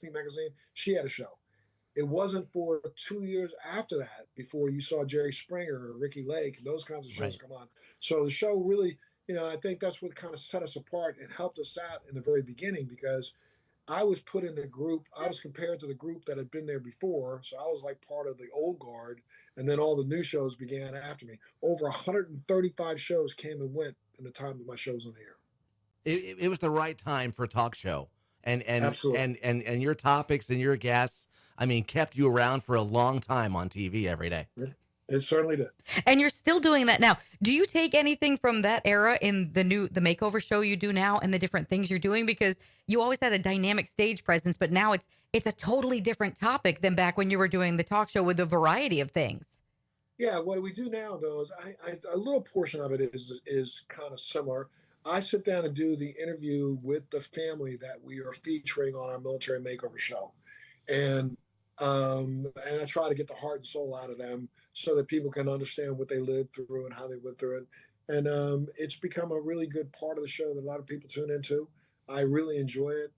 16 magazine, she had a show. It wasn't for 2 years after that before you saw Jerry Springer or Ricky Lake and those kinds of shows Right. come on. So the show really, I think that's what kind of set us apart and helped us out in the very beginning, because I was put in the group. I was compared to the group that had been there before. So I was like part of the old guard. And then all the new shows began after me. Over 135 shows came and went in the time that my show was on the air. It was the right time for a talk show, Absolutely. and your topics and your guests, I mean, kept you around for a long time on TV every day. It certainly did. And you're still doing that now. Do you take anything from that era in the Makeover show you do now and the different things you're doing? Because you always had a dynamic stage presence, but now it's a totally different topic than back when you were doing the talk show with a variety of things. Yeah, what we do now though is a little portion of it is kind of similar. I sit down and do the interview with the family that we are featuring on our military makeover show, and and I try to get the heart and soul out of them so that people can understand what they lived through and how they went through it. And it's become a really good part of the show that a lot of people tune into. I really enjoy it.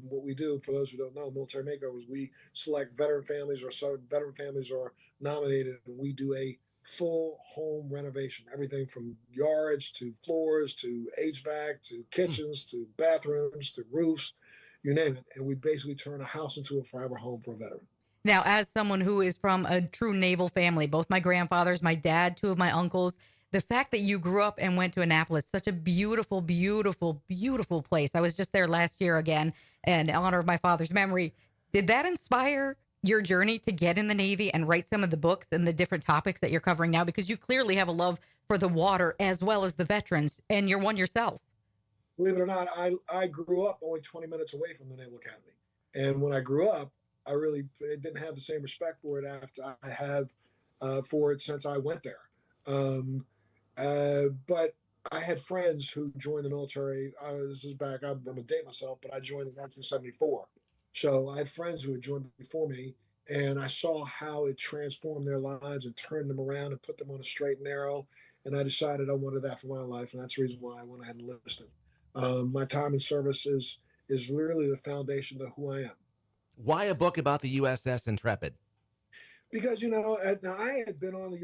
What we do, for those who don't know, military makeovers, we select veteran families, or some veteran families are nominated, and we do a full home renovation, everything from yards to floors to HVAC to kitchens to bathrooms to roofs, you name it. And we basically turn a house into a forever home for a veteran. Now, as someone who is from a true naval family, both my grandfathers, my dad, two of my uncles, the fact that you grew up and went to Annapolis, such a beautiful, beautiful, beautiful place. I was just there last year again in honor of my father's memory. Did that inspire your journey to get in the Navy and write some of the books and the different topics that you're covering now? Because you clearly have a love for the water as well as the veterans, and you're one yourself. Believe it or not, I grew up only 20 minutes away from the Naval Academy. And when I grew up, I really didn't have the same respect for it after I have for it since I went there. But I had friends who joined the military. This is back, I'm going to date myself, but I joined in 1974. So I had friends who had joined before me, and I saw how it transformed their lives and turned them around and put them on a straight and narrow. And I decided I wanted that for my life, and that's the reason why I went ahead and enlisted. My time in service is literally the foundation of who I am. Why a book about the USS Intrepid? Because I had been on the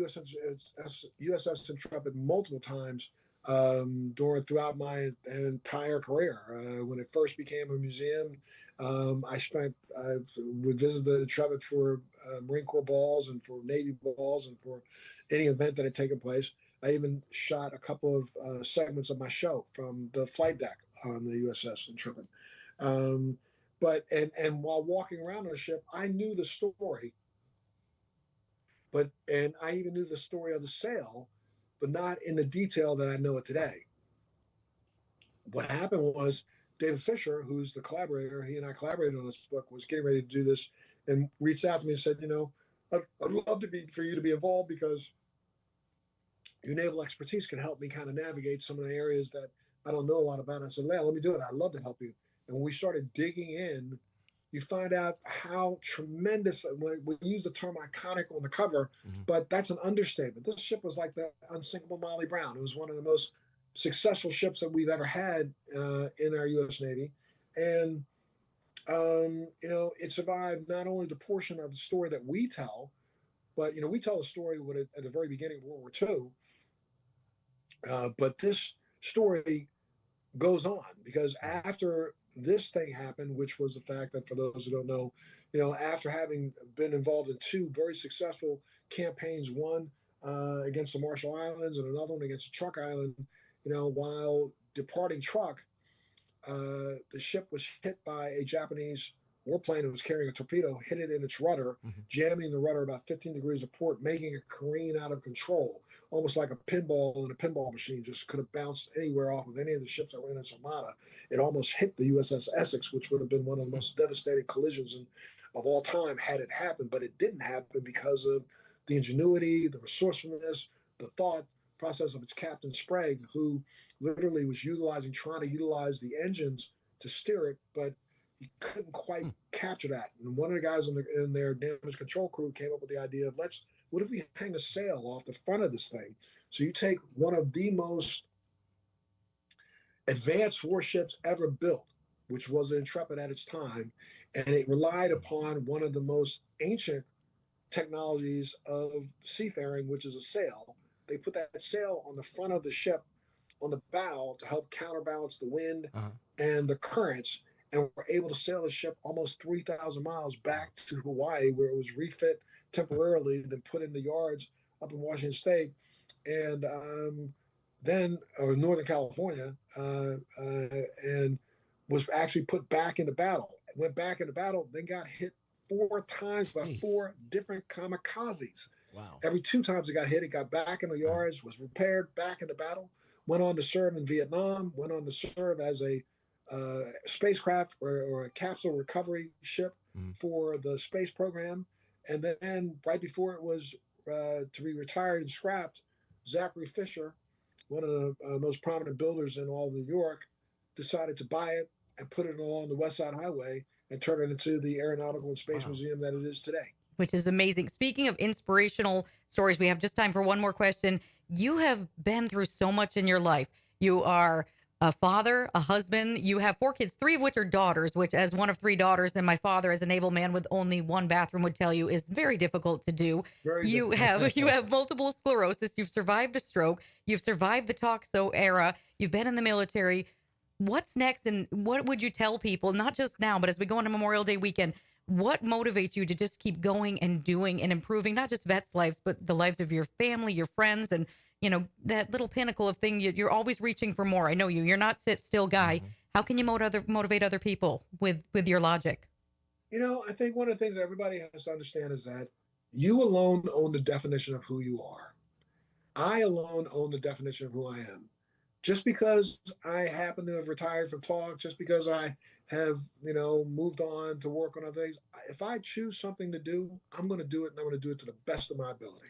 USS Intrepid multiple times throughout my entire career. When it first became a museum, I would visit the Intrepid for Marine Corps balls and for Navy balls and for any event that had taken place. I even shot a couple of segments of my show from the flight deck on the USS Intrepid. But while walking around on the ship, I knew the story. And I even knew the story of the sail, but not in the detail that I know it today. What happened was David Fisher, who's the collaborator, he and I collaborated on this book, was getting ready to do this and reached out to me and said, I'd love for you to be involved because your naval expertise can help me kind of navigate some of the areas that I don't know a lot about. And I said, let me do it. I'd love to help you. And when we started digging in, you find out how tremendous, we use the term iconic on the cover, but that's an understatement. This ship was like the unsinkable Molly Brown. It was one of the most successful ships that we've ever had in our U.S. Navy. And, it survived not only the portion of the story that we tell, but, we tell the story at the very beginning of World War II. But this story goes on because after this thing happened, which was the fact that, for those who don't know, after having been involved in two very successful campaigns, one against the Marshall Islands and another one against Truk Island, while departing Truk, the ship was hit by a Japanese warplane that was carrying a torpedo, hit it in its rudder, jamming the rudder about 15 degrees of port, making it careen out of control, almost like a pinball in a pinball machine, just could have bounced anywhere off of any of the ships that were in its armada. It almost hit the USS Essex, which would have been one of the most devastating collisions of all time had it happened, but it didn't happen because of the ingenuity, the resourcefulness, the thought process of its captain Sprague, who literally was trying to utilize the engines to steer it, but he couldn't quite capture that. And one of the guys in their damage control crew came up with the idea of what if we hang a sail off the front of this thing? So you take one of the most advanced warships ever built, which was the Intrepid at its time, and it relied upon one of the most ancient technologies of seafaring, which is a sail. They put that sail on the front of the ship on the bow to help counterbalance the wind Uh-huh. and the currents, and were able to sail the ship almost 3,000 miles back to Hawaii, where it was refit temporarily, then put in the yards up in Washington State, and then or Northern California, and was actually put back into battle. Went back into battle, then got hit 4 times by Jeez. 4 different kamikazes. Wow. Every 2 times it got hit, it got back in the yards, was repaired, back into battle, went on to serve in Vietnam, went on to serve as a spacecraft or a capsule recovery ship for the space program. And then right before it was to be retired and scrapped, Zachary Fisher, one of the most prominent builders in all of New York, decided to buy it and put it along the West Side Highway and turn it into the Aeronautical and Space Museum that it is today. Which is amazing. Speaking of inspirational stories, we have just time for one more question. You have been through so much in your life. You are a father, a husband. You have 4 kids, 3 of which are daughters, which, as one of 3 daughters, and my father, as a naval man with only 1 bathroom, would tell you is very difficult to do. You have multiple sclerosis. You've survived a stroke. You've survived the Toxo era. You've been in the military. What's next, and what would you tell people, not just now, but as we go into Memorial Day weekend? What motivates you to just keep going and doing and improving, not just vets' lives, but the lives of your family, your friends, and, you know, that little pinnacle of thing, you're always reaching for more. I know you're not sit still guy. How can you motivate other people with your logic? You know, I think one of the things that everybody has to understand is that you alone own the definition of who you are. I alone own the definition of who I am. Just because I happen to have retired from talk, just because I have, moved on to work on other things, if I choose something to do, I'm going to do it, and I'm going to do it to the best of my ability.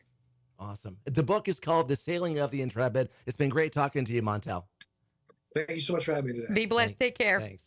Awesome. The book is called The Sailing of the Intrepid. It's been great talking to you, Montel. Thank you so much for having me today. Be blessed. Take care. Thanks.